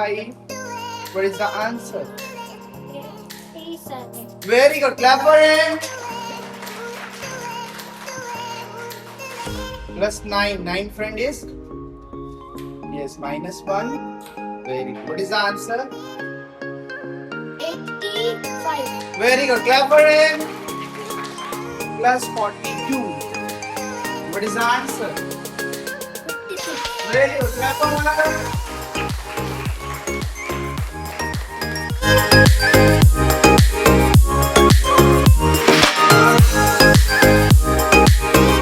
5. What is the answer? 87. Very good. Clap for him. Plus 9. 9 friend is? Yes, minus 1. Very good. What is the answer? 85. Very good. Clap for him. Plus 42. What is the answer? 56. Very good. Clap for her.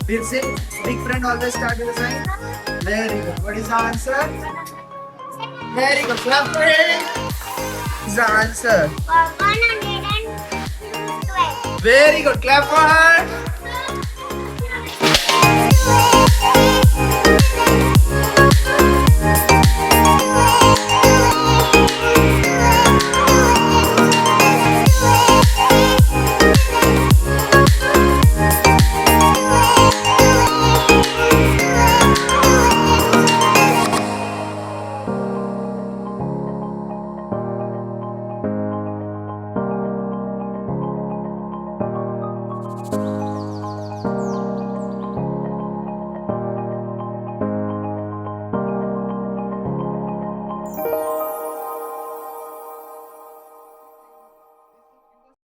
फिर से big friend always start with a sign. Very good. What is the answer? Very good. Clap for him. What is the answer? 112. Very good. Clap for her.